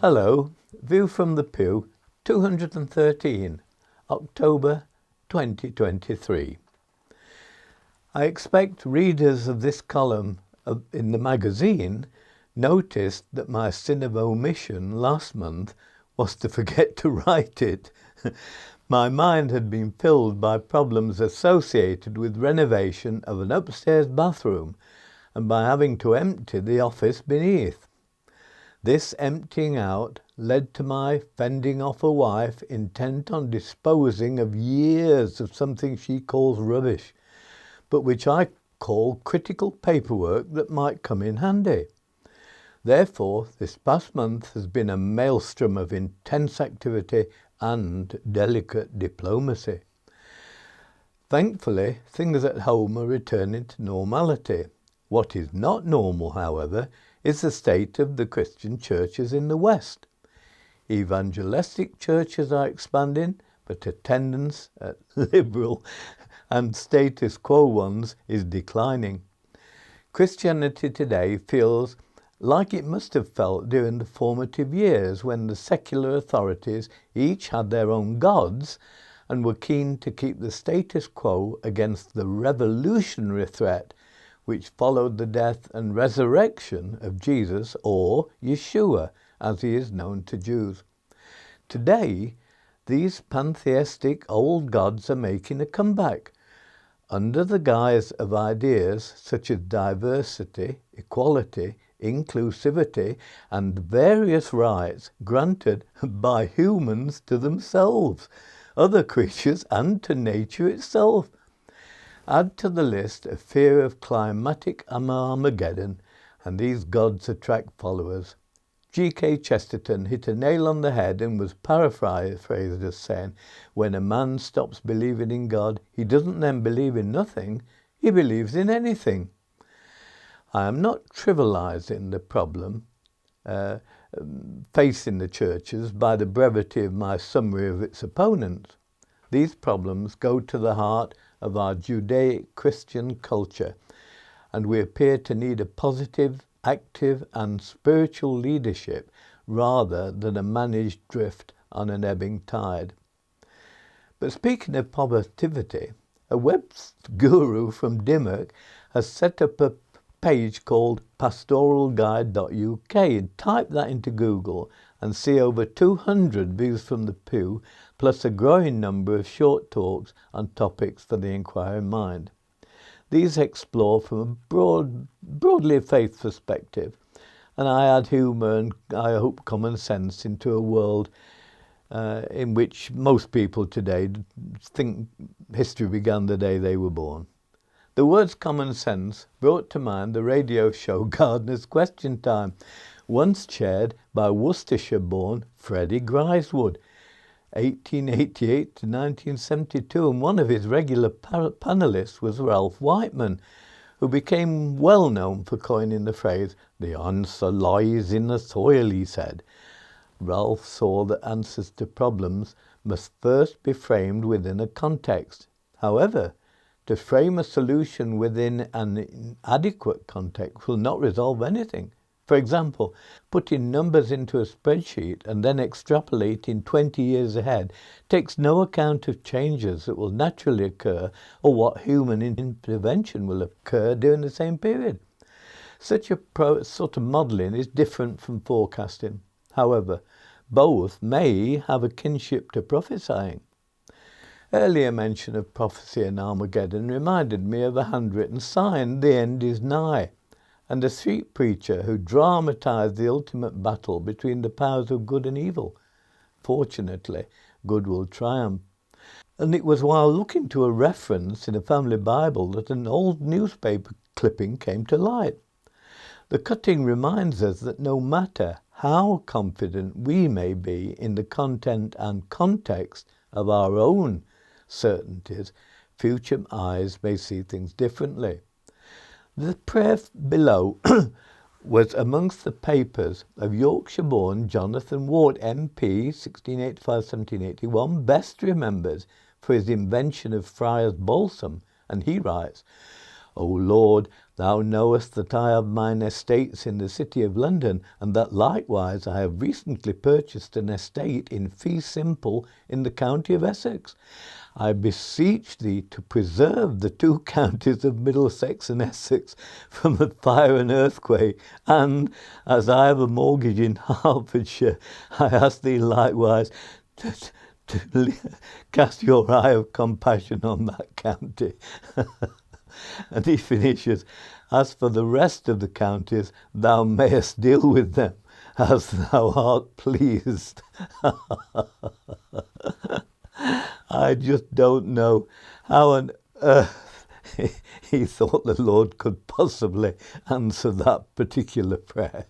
Hello, view from the pew, 213, October 2023. I expect readers of this column in the magazine noticed that my sin of omission last month was to forget to write it. My mind had been filled by problems associated with renovation of an upstairs bathroom and by having to empty the office beneath. This emptying out led to my fending off a wife intent on disposing of years of something she calls rubbish, but which I call critical paperwork that might come in handy. Therefore, this past month has been a maelstrom of intense activity and delicate diplomacy. Thankfully, things at home are returning to normality. What is not normal, however, is the state of the Christian churches in the West. Evangelistic churches are expanding, but attendance at liberal and status quo ones is declining. Christianity today feels like it must have felt during the formative years when the secular authorities each had their own gods and were keen to keep the status quo against the revolutionary threat which followed the death and resurrection of Jesus, or Yeshua, as he is known to Jews. Today, these pantheistic old gods are making a comeback, under the guise of ideas such as diversity, equality, inclusivity, and various rights granted by humans to themselves, other creatures, and to nature itself. Add to the list a fear of climatic Armageddon, and these gods attract followers. G.K. Chesterton hit a nail on the head and was paraphrased as saying, when a man stops believing in God, he doesn't then believe in nothing, he believes in anything. I am not trivializing the problem facing the churches by the brevity of my summary of its opponents. These problems go to the heart of our Judaic-Christian culture, and we appear to need a positive, active and spiritual leadership rather than a managed drift on an ebbing tide. But speaking of positivity, a web guru from Dimmock has set up a page called pastoralguide.uk. Type that into Google and see over 200 views from the pew, plus a growing number of short talks on topics for the inquiring mind. These explore from a broadly faith perspective, and I add humour and, I hope, common sense into a world in which most people today think history began the day they were born. The words common sense brought to mind the radio show Gardener's Question Time, once chaired by Worcestershire-born Freddie Griswold, 1888 to 1972, and one of his regular panellists was Ralph Whiteman, who became well known for coining the phrase, "The answer lies in the soil," he said. Ralph saw that answers to problems must first be framed within a context. However, to frame a solution within an inadequate context will not resolve anything. For example, putting numbers into a spreadsheet and then extrapolating 20 years ahead takes no account of changes that will naturally occur or what human intervention will occur during the same period. Such a sort of modelling is different from forecasting. However, both may have a kinship to prophesying. Earlier mention of prophecy and Armageddon reminded me of a handwritten sign, "The end is nigh," and a street preacher who dramatised the ultimate battle between the powers of good and evil. Fortunately, good will triumph. And it was while looking to a reference in a family Bible that an old newspaper clipping came to light. The cutting reminds us that no matter how confident we may be in the content and context of our own certainties, future eyes may see things differently. The prayer below was amongst the papers of Yorkshire-born Jonathan Ward, MP, 1685-1781, best remembered for his invention of Friar's balsam, and he writes, "O Lord, Thou knowest that I have mine estates in the city of London, and that likewise I have recently purchased an estate in fee simple in the county of Essex. I beseech thee to preserve the two counties of Middlesex and Essex from the fire and earthquake, and as I have a mortgage in Hertfordshire, I ask thee likewise to cast your eye of compassion on that county. And he finishes, as for the rest of the counties, thou mayest deal with them as thou art pleased. I just don't know how on earth he thought the Lord could possibly answer that particular prayer.